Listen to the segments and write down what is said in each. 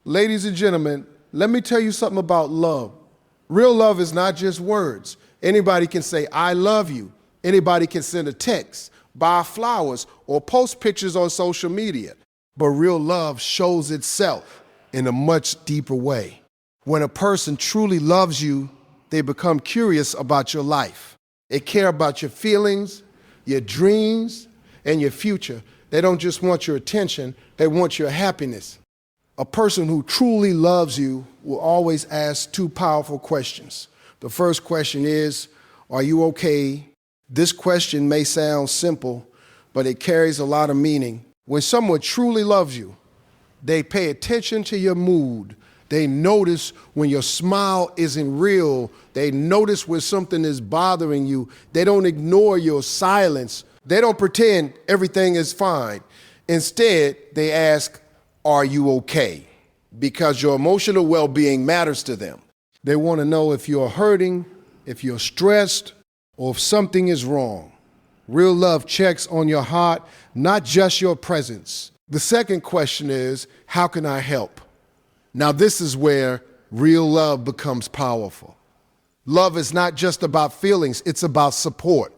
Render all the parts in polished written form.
Ladies and gentlemen, let me tell you something about love. Real love is not just words. Anybody can say, I love you. Anybody can send a text, buy flowers, or post pictures on social media. But real love shows itself in a much deeper way. When a person truly loves you, they become curious about your life. They care about your feelings, your dreams, and your future. They don't just want your attention, they want your happiness. A person who truly loves you will always ask two powerful questions. The first question is, are you okay? This question may sound simple, but it carries a lot of meaning. When someone truly loves you, they pay attention to your mood. They notice when your smile isn't real. They notice when something is bothering you. They don't ignore your silence. They don't pretend everything is fine. Instead, they ask, are you okay? Because your emotional well-being matters to them. They want to know if you're hurting, if you're stressed, or if something is wrong. Real love checks on your heart, not just your presence. The second question is, how can I help? Now, this is where real love becomes powerful. Love is not just about feelings, it's about support.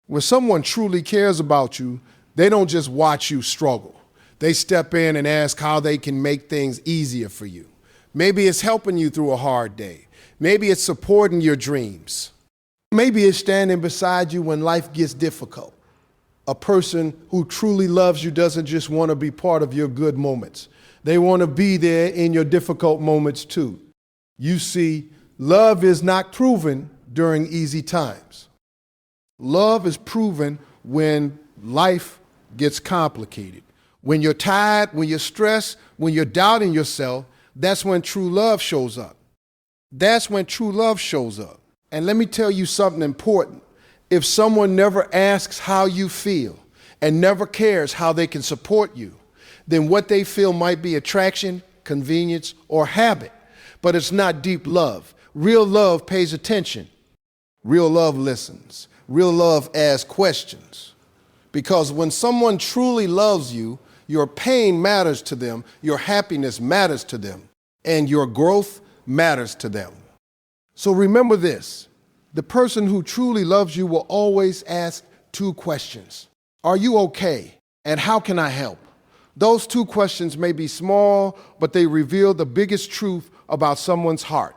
When someone truly cares about you, they don't just watch you struggle. They step in and ask how they can make things easier for you. Maybe it's helping you through a hard day. Maybe it's supporting your dreams. Maybe it's standing beside you when life gets difficult. A person who truly loves you doesn't just want to be part of your good moments. They want to be there in your difficult moments too. You see, love is not proven during easy times. Love is proven when life gets complicated. When you're tired, when you're stressed, when you're doubting yourself, that's when true love shows up. That's when true love shows up. And let me tell you something important. If someone never asks how you feel and never cares how they can support you, then what they feel might be attraction, convenience, or habit. But it's not deep love. Real love pays attention. Real love listens. Real love asks questions. Because when someone truly loves you, your pain matters to them, your happiness matters to them, and your growth matters to them. So remember this, the person who truly loves you will always ask two questions. Are you okay? And how can I help? Those two questions may be small, but they reveal the biggest truth about someone's heart.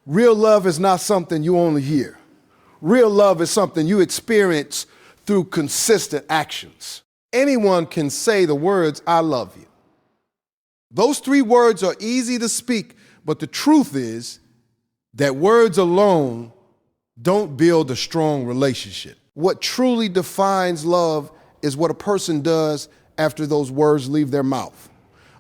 Real love is not something you only hear. Real love is something you experience through consistent actions. Anyone can say the words, I love you. Those three words are easy to speak, but the truth is that words alone don't build a strong relationship. What truly defines love is what a person does after those words leave their mouth.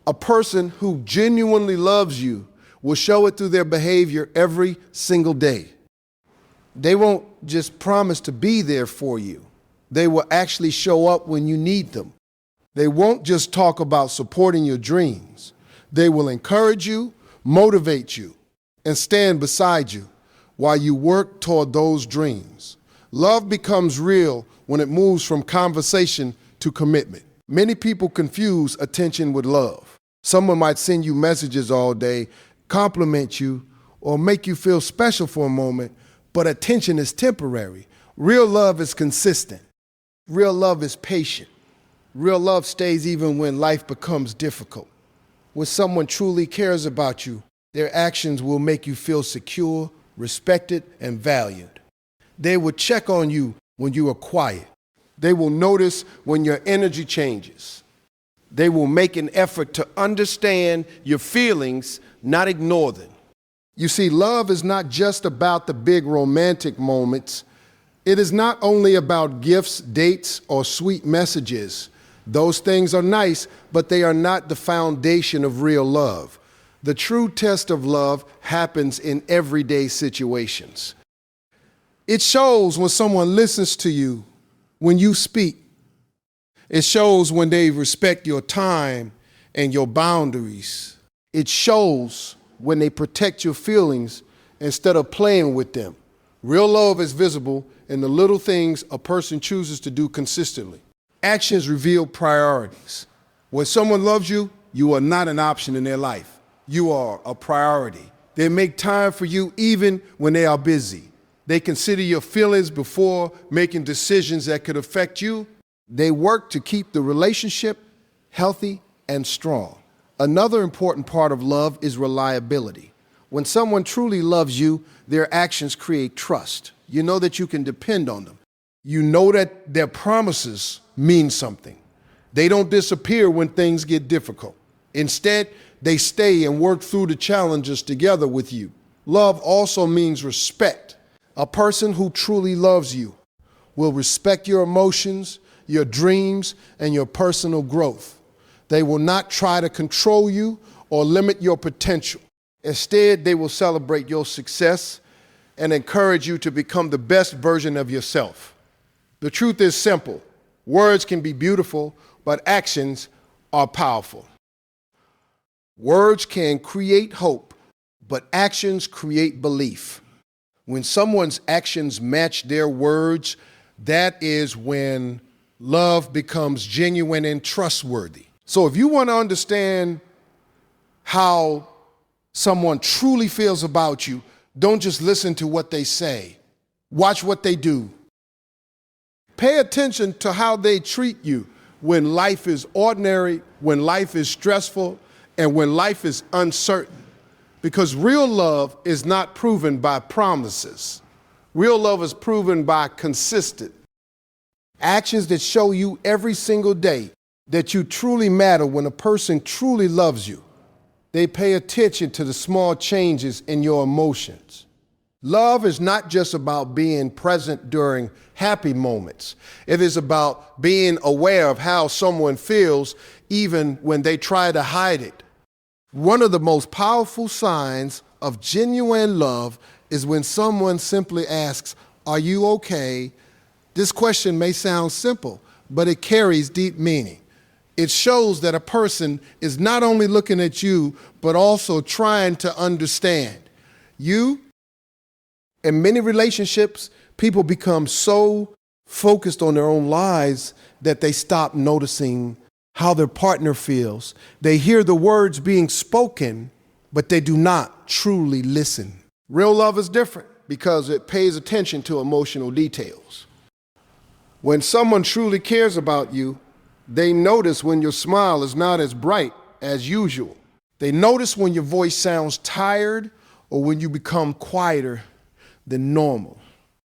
A person who genuinely loves you will show it through their behavior every single day. They won't just promise to be there for you. They will actually show up when you need them. They won't just talk about supporting your dreams. They will encourage you, motivate you, and stand beside you while you work toward those dreams. Love becomes real when it moves from conversation to commitment. Many people confuse attention with love. Someone might send you messages all day, compliment you, or make you feel special for a moment, but attention is temporary. Real love is consistent. Real love is patient. Real love stays even when life becomes difficult. When someone truly cares about you, their actions will make you feel secure, respected, and valued. They will check on you when you are quiet. They will notice when your energy changes. They will make an effort to understand your feelings, not ignore them. You see, love is not just about the big romantic moments. It is not only about gifts, dates, or sweet messages. Those things are nice, but they are not the foundation of real love. The true test of love happens in everyday situations. It shows when someone listens to you when you speak. It shows when they respect your time and your boundaries. It shows when they protect your feelings instead of playing with them. Real love is visible in the little things a person chooses to do consistently. Actions reveal priorities. When someone loves you, you are not an option in their life. you are a priority. They make time for you even when they are busy. They consider your feelings before making decisions that could affect you. They work to keep the relationship healthy and strong. Another important part of love is reliability. When someone truly loves you, their actions create trust. You know that you can depend on them. You know that their promises mean something. They don't disappear when things get difficult. Instead, they stay and work through the challenges together with you. Love also means respect. A person who truly loves you will respect your emotions, your dreams, and your personal growth. They will not try to control you or limit your potential. Instead, they will celebrate your success and encourage you to become the best version of yourself. The truth is simple. Words can be beautiful, but actions are powerful. Words can create hope, but actions create belief. When someone's actions match their words, that is when love becomes genuine and trustworthy. So if you want to understand how someone truly feels about you, don't just listen to what they say. Watch what they do. Pay attention to how they treat you when life is ordinary, when life is stressful, and when life is uncertain. Because real love is not proven by promises. Real love is proven by consistent actions that show you every single day that you truly matter. When a person truly loves you, they pay attention to the small changes in your emotions. Love is not just about being present during happy moments. It is about being aware of how someone feels even when they try to hide it. One of the most powerful signs of genuine love is when someone simply asks, "Are you okay?" This question may sound simple, but it carries deep meaning. It shows that a person is not only looking at you, but also trying to understand you. In many relationships, people become so focused on their own lives that they stop noticing how their partner feels. They hear the words being spoken, but they do not truly listen. Real love is different because it pays attention to emotional details. When someone truly cares about you, they notice when your smile is not as bright as usual. They notice when your voice sounds tired or when you become quieter than normal.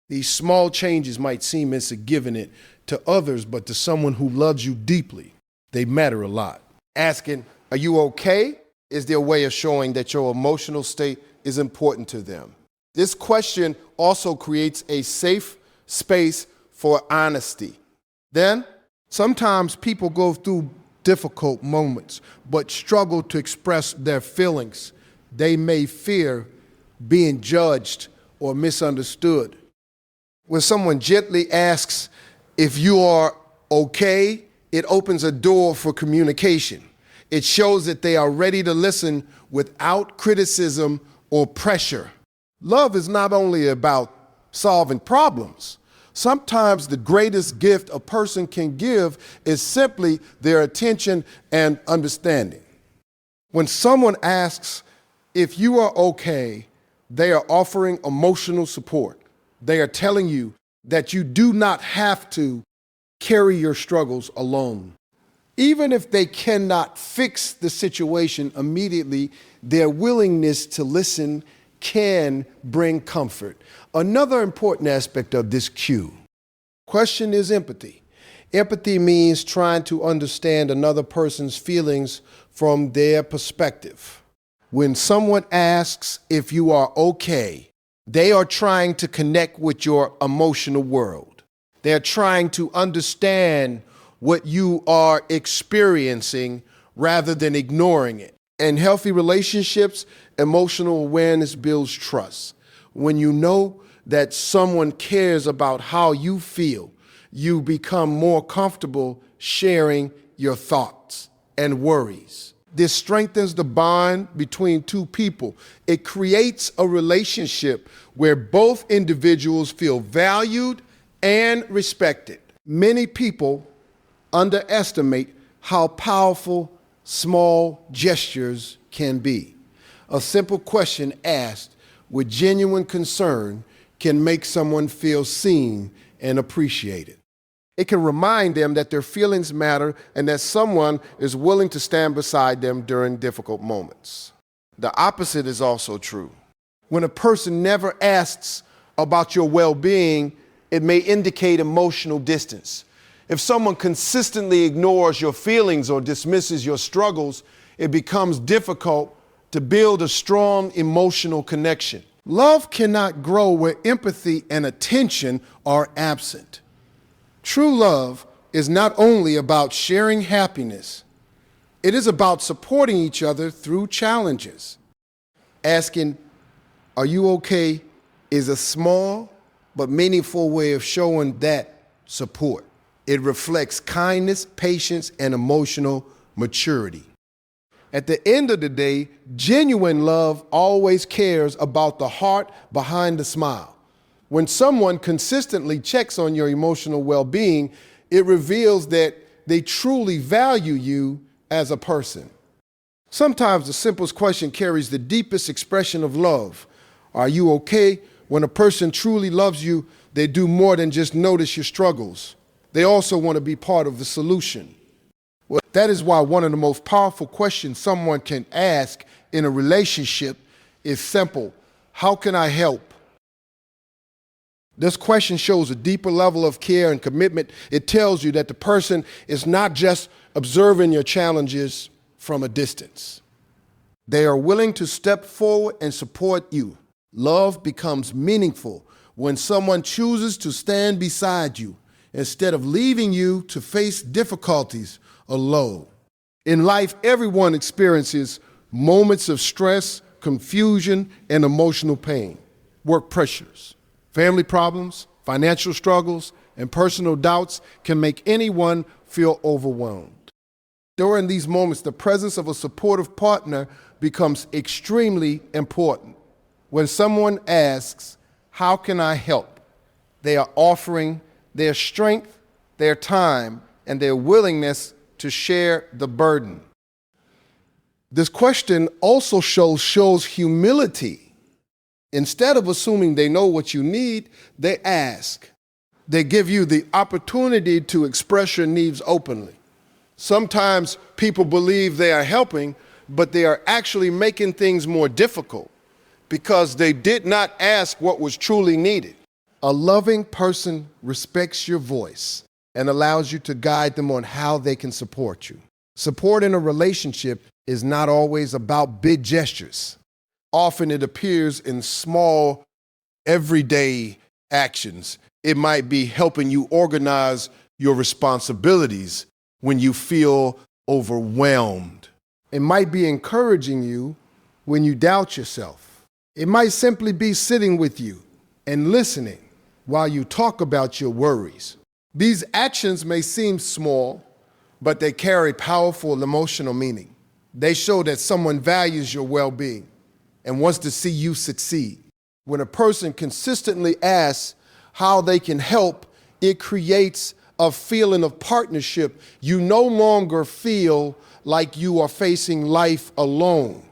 These small changes might seem insignificant to others, but to someone who loves you deeply, they matter a lot. Asking, "Are you okay?" is their way of showing that your emotional state is important to them. This question also creates a safe space for honesty. Then, sometimes people go through difficult moments, but struggle to express their feelings. They may fear being judged or misunderstood. When someone gently asks if you are okay, it opens a door for communication. It shows that they are ready to listen without criticism or pressure. Love is not only about solving problems. Sometimes the greatest gift a person can give is simply their attention and understanding. When someone asks if you are okay, they are offering emotional support. They are telling you that you do not have to carry your struggles alone. Even if they cannot fix the situation immediately, their willingness to listen can bring comfort. Another important aspect of this question is empathy. Empathy means trying to understand another person's feelings from their perspective. When someone asks if you are okay, they are trying to connect with your emotional world. They're trying to understand what you are experiencing rather than ignoring it. In healthy relationships, emotional awareness builds trust. When you know that someone cares about how you feel, you become more comfortable sharing your thoughts and worries. This strengthens the bond between two people. It creates a relationship where both individuals feel valued and respected. Many people underestimate how powerful small gestures can be. A simple question asked with genuine concern can make someone feel seen and appreciated. It can remind them that their feelings matter and that someone is willing to stand beside them during difficult moments. The opposite is also true. When a person never asks about your well-being, it may indicate emotional distance. If someone consistently ignores your feelings or dismisses your struggles, it becomes difficult to build a strong emotional connection. Love cannot grow where empathy and attention are absent. True love is not only about sharing happiness, it is about supporting each other through challenges. Asking, "Are you okay?" is a small but meaningful way of showing that support. It reflects kindness, patience, and emotional maturity. At the end of the day, genuine love always cares about the heart behind the smile. When someone consistently checks on your emotional well-being, it reveals that they truly value you as a person. Sometimes the simplest question carries the deepest expression of love. Are you okay? When a person truly loves you, they do more than just notice your struggles. They also want to be part of the solution. Well, that is why one of the most powerful questions someone can ask in a relationship is simple. How can I help? This question shows a deeper level of care and commitment. It tells you that the person is not just observing your challenges from a distance. They are willing to step forward and support you. Love becomes meaningful when someone chooses to stand beside you instead of leaving you to face difficulties alone. In life, everyone experiences moments of stress, confusion, and emotional pain. Work pressures, family problems, financial struggles, and personal doubts can make anyone feel overwhelmed. During these moments, the presence of a supportive partner becomes extremely important. When someone asks, "How can I help?" they are offering their strength, their time, and their willingness to share the burden. This question also shows humility. Instead of assuming they know what you need, they ask. They give you the opportunity to express your needs openly. Sometimes people believe they are helping, but they are actually making things more difficult because they did not ask what was truly needed. A loving person respects your voice and allows you to guide them on how they can support you. Support in a relationship is not always about big gestures. Often it appears in small, everyday actions. It might be helping you organize your responsibilities when you feel overwhelmed. It might be encouraging you when you doubt yourself. It might simply be sitting with you and listening while you talk about your worries. These actions may seem small, but they carry powerful emotional meaning. They show that someone values your well-being and wants to see you succeed. When a person consistently asks how they can help, it creates a feeling of partnership. You no longer feel like you are facing life alone.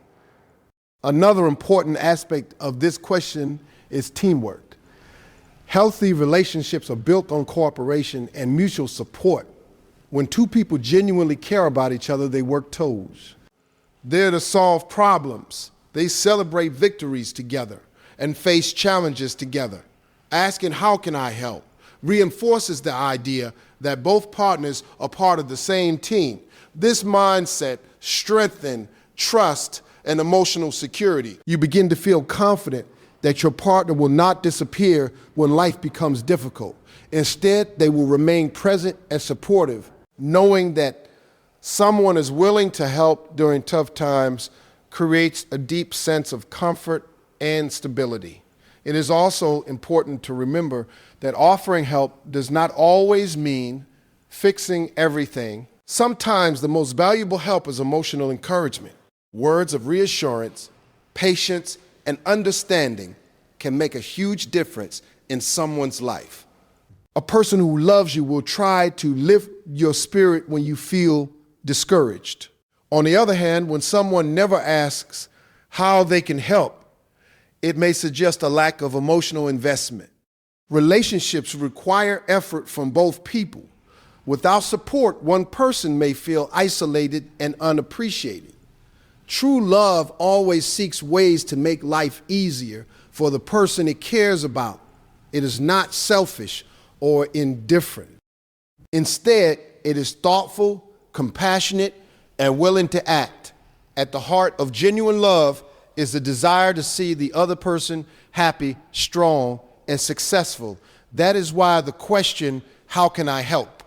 Another important aspect of this question is teamwork. Healthy relationships are built on cooperation and mutual support. When two people genuinely care about each other, they work together. They're to solve problems. They celebrate victories together and face challenges together. Asking, "How can I help?" reinforces the idea that both partners are part of the same team. This mindset strengthens trust and emotional security. You begin to feel confident that your partner will not disappear when life becomes difficult. Instead, they will remain present and supportive, knowing that someone is willing to help during tough times creates a deep sense of comfort and stability. It is also important to remember that offering help does not always mean fixing everything. Sometimes the most valuable help is emotional encouragement. Words of reassurance, patience, and understanding can make a huge difference in someone's life. A person who loves you will try to lift your spirit when you feel discouraged. On the other hand, when someone never asks, how they can help, it may suggest a lack of emotional investment. Relationships require effort from both people. Without support, one person may feel isolated and unappreciated. True love always seeks ways to make life easier for the person it cares about. It is not selfish or indifferent. Instead, it is thoughtful, compassionate, and willing to act. At the heart of genuine love is the desire to see the other person happy, strong, and successful. That is why the question, "How can I help?"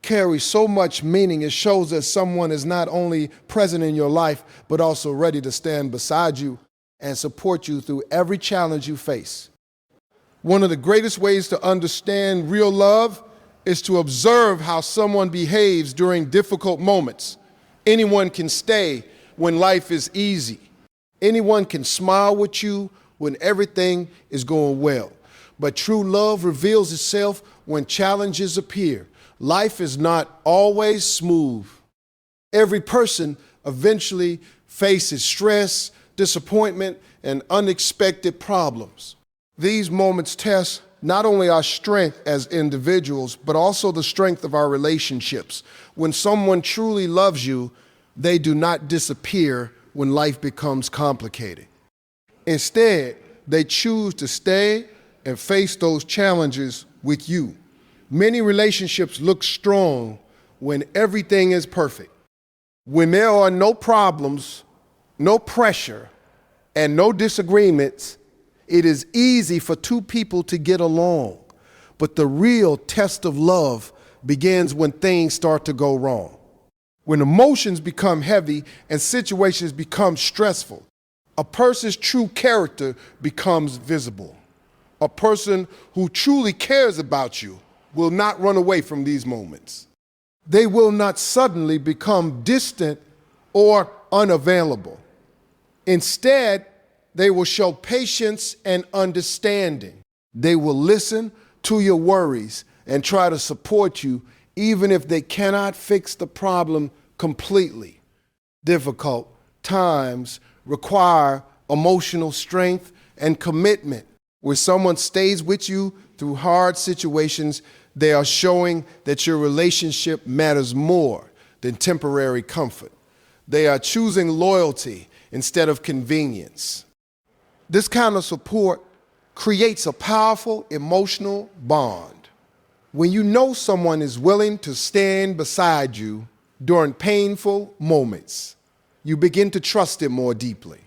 carries so much meaning. It shows that someone is not only present in your life, but also ready to stand beside you and support you through every challenge you face. One of the greatest ways to understand real love is to observe how someone behaves during difficult moments. Anyone can stay when life is easy. Anyone can smile with you when everything is going well. But true love reveals itself when challenges appear. Life is not always smooth. Every person eventually faces stress, disappointment, and unexpected problems. These moments test not only our strength as individuals, but also the strength of our relationships. When someone truly loves you, they do not disappear when life becomes complicated. Instead, they choose to stay and face those challenges with you. Many relationships look strong when everything is perfect. When there are no problems, no pressure, and no disagreements, it is easy for two people to get along. But the real test of love begins when things start to go wrong. When emotions become heavy and situations become stressful, a person's true character becomes visible. A person who truly cares about you will not run away from these moments. They will not suddenly become distant or unavailable. Instead, they will show patience and understanding. They will listen to your worries and try to support you even if they cannot fix the problem completely. Difficult times require emotional strength and commitment. When someone stays with you through hard situations, they are showing that your relationship matters more than temporary comfort. They are choosing loyalty instead of convenience. This kind of support creates a powerful emotional bond. When you know someone is willing to stand beside you during painful moments, you begin to trust them more deeply.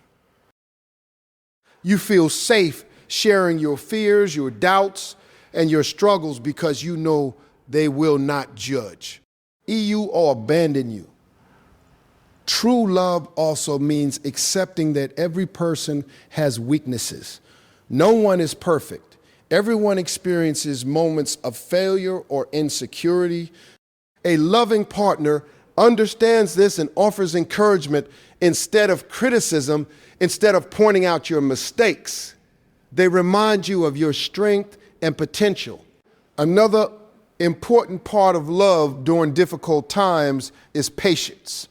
You feel safe sharing your fears, your doubts, and your struggles because you know they will not judge you or abandon you. True love also means accepting that every person has weaknesses. No one is perfect. Everyone experiences moments of failure or insecurity. A loving partner understands this and offers encouragement instead of criticism, instead of pointing out your mistakes. They remind you of your strength and potential. Another important part of love during difficult times is patience.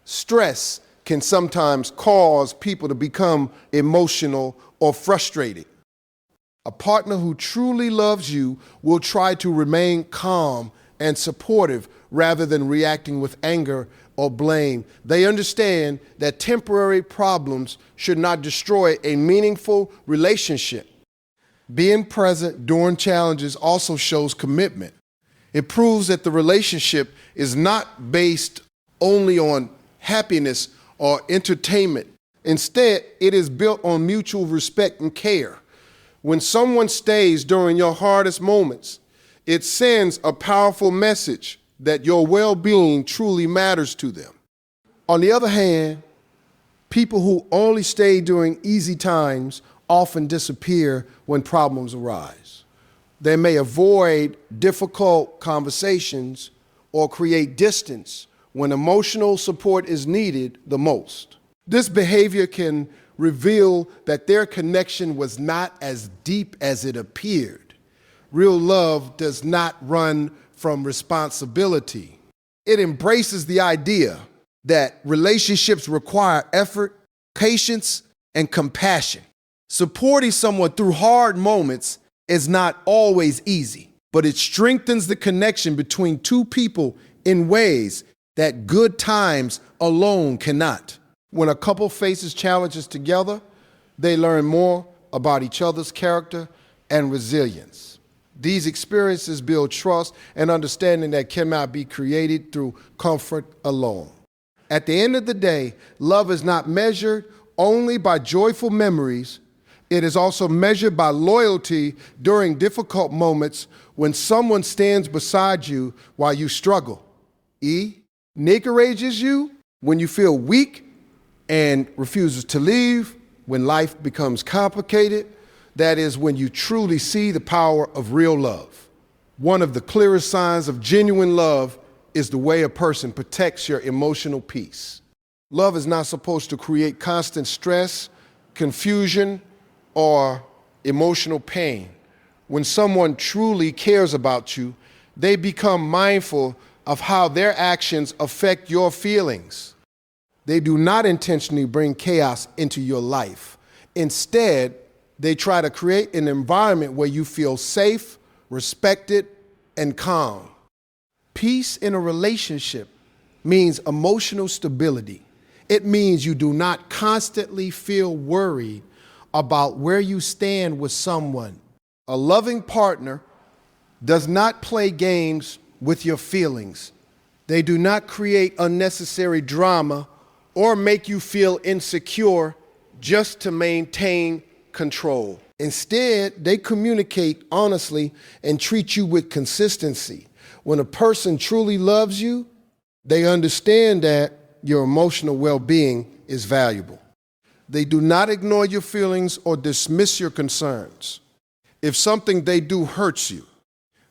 Stress can sometimes cause people to become emotional or frustrated. A partner who truly loves you will try to remain calm and supportive rather than reacting with anger or blame. They understand that temporary problems should not destroy a meaningful relationship. Being present during challenges also shows commitment. It proves that the relationship is not based only on happiness or entertainment. Instead, it is built on mutual respect and care. When someone stays during your hardest moments, it sends a powerful message that your well-being truly matters to them. On the other hand, people who only stay during easy times often disappear when problems arise. They may avoid difficult conversations or create distance when emotional support is needed the most. This behavior can reveal that their connection was not as deep as it appeared. Real love does not run from responsibility. It embraces the idea that relationships require effort, patience, and compassion. Supporting someone through hard moments is not always easy, but it strengthens the connection between two people in ways that good times alone cannot. When a couple faces challenges together, they learn more about each other's character and resilience. These experiences build trust and understanding that cannot be created through comfort alone. At the end of the day, love is not measured only by joyful memories. It is also measured by loyalty during difficult moments when someone stands beside you while you struggle. Encourages you when you feel weak and refuses to leave when life becomes complicated. That is when you truly see the power of real love. One of the clearest signs of genuine love is the way a person protects your emotional peace. Love is not supposed to create constant stress, confusion, or emotional pain. When someone truly cares about you, they become mindful of how their actions affect your feelings. They do not intentionally bring chaos into your life. Instead, they try to create an environment where you feel safe, respected, and calm. Peace in a relationship means emotional stability. It means you do not constantly feel worried about where you stand with someone. A loving partner does not play games with your feelings. They do not create unnecessary drama or make you feel insecure just to maintain control. Instead, they communicate honestly and treat you with consistency. When a person truly loves you, they understand that your emotional well-being is valuable. They do not ignore your feelings or dismiss your concerns. If something they do hurts you,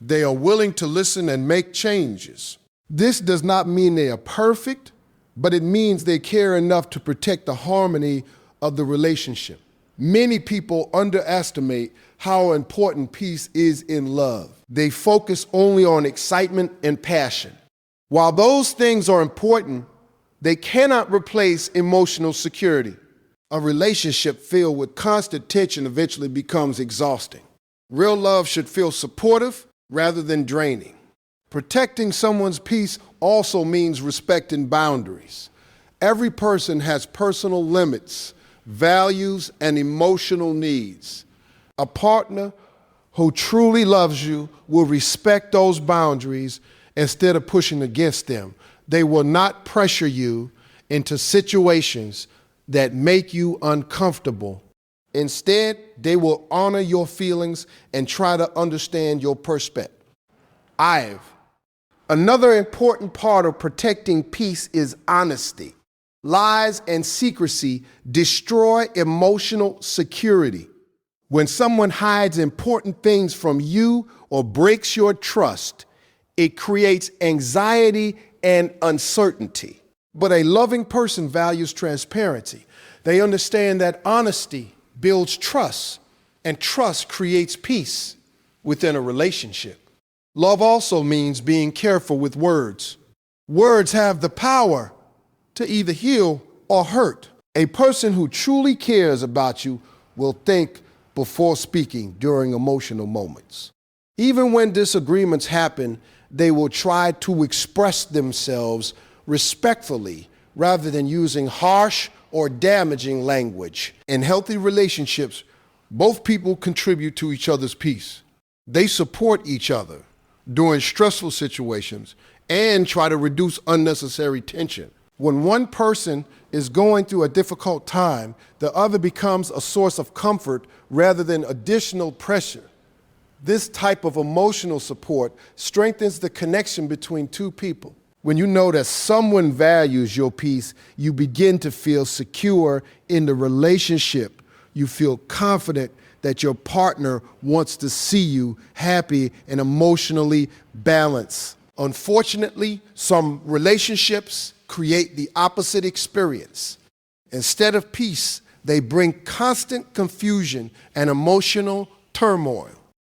they are willing to listen and make changes. This does not mean they are perfect, but it means they care enough to protect the harmony of the relationship. Many people underestimate how important peace is in love. They focus only on excitement and passion. While those things are important, they cannot replace emotional security. A relationship filled with constant tension eventually becomes exhausting. Real love should feel supportive rather than draining. Protecting someone's peace also means respecting boundaries. Every person has personal limits, values, and emotional needs. A partner who truly loves you will respect those boundaries instead of pushing against them. They will not pressure you into situations that make you uncomfortable. Instead, they will honor your feelings and try to understand your perspective. Another important part of protecting peace is honesty. Lies and secrecy destroy emotional security. When someone hides important things from you or breaks your trust, it creates anxiety and uncertainty. But a loving person values transparency. They understand that honesty builds trust, and trust creates peace within a relationship. Love also means being careful with words. Words have the power to either heal or hurt. A person who truly cares about you will think before speaking during emotional moments. Even when disagreements happen, they will try to express themselves respectfully rather than using harsh or damaging language. In healthy relationships, both people contribute to each other's peace. They support each other during stressful situations and try to reduce unnecessary tension. When one person is going through a difficult time, the other becomes a source of comfort rather than additional pressure. This type of emotional support strengthens the connection between two people. When you know that someone values your peace, you begin to feel secure in the relationship. You feel confident that your partner wants to see you happy and emotionally balanced. Unfortunately, some relationships create the opposite experience. Instead of peace, they bring constant confusion and emotional turmoil.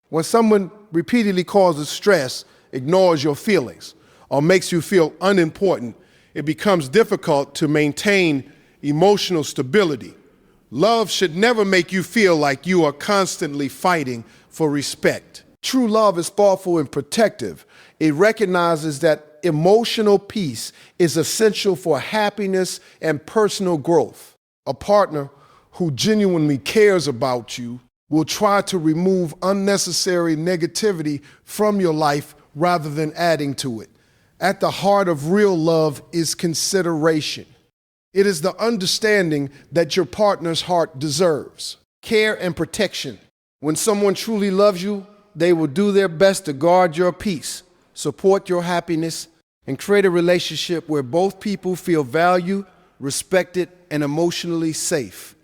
When someone repeatedly causes stress, ignores your feelings, or makes you feel unimportant, it becomes difficult to maintain emotional stability. Love should never make you feel like you are constantly fighting for respect. True love is thoughtful and protective. It recognizes that emotional peace is essential for happiness and personal growth. A partner who genuinely cares about you will try to remove unnecessary negativity from your life rather than adding to it. At the heart of real love is consideration. It is the understanding that your partner's heart deserves. Care and protection. When someone truly loves you, they will do their best to guard your peace, support your happiness, and create a relationship where both people feel valued, respected, and emotionally safe.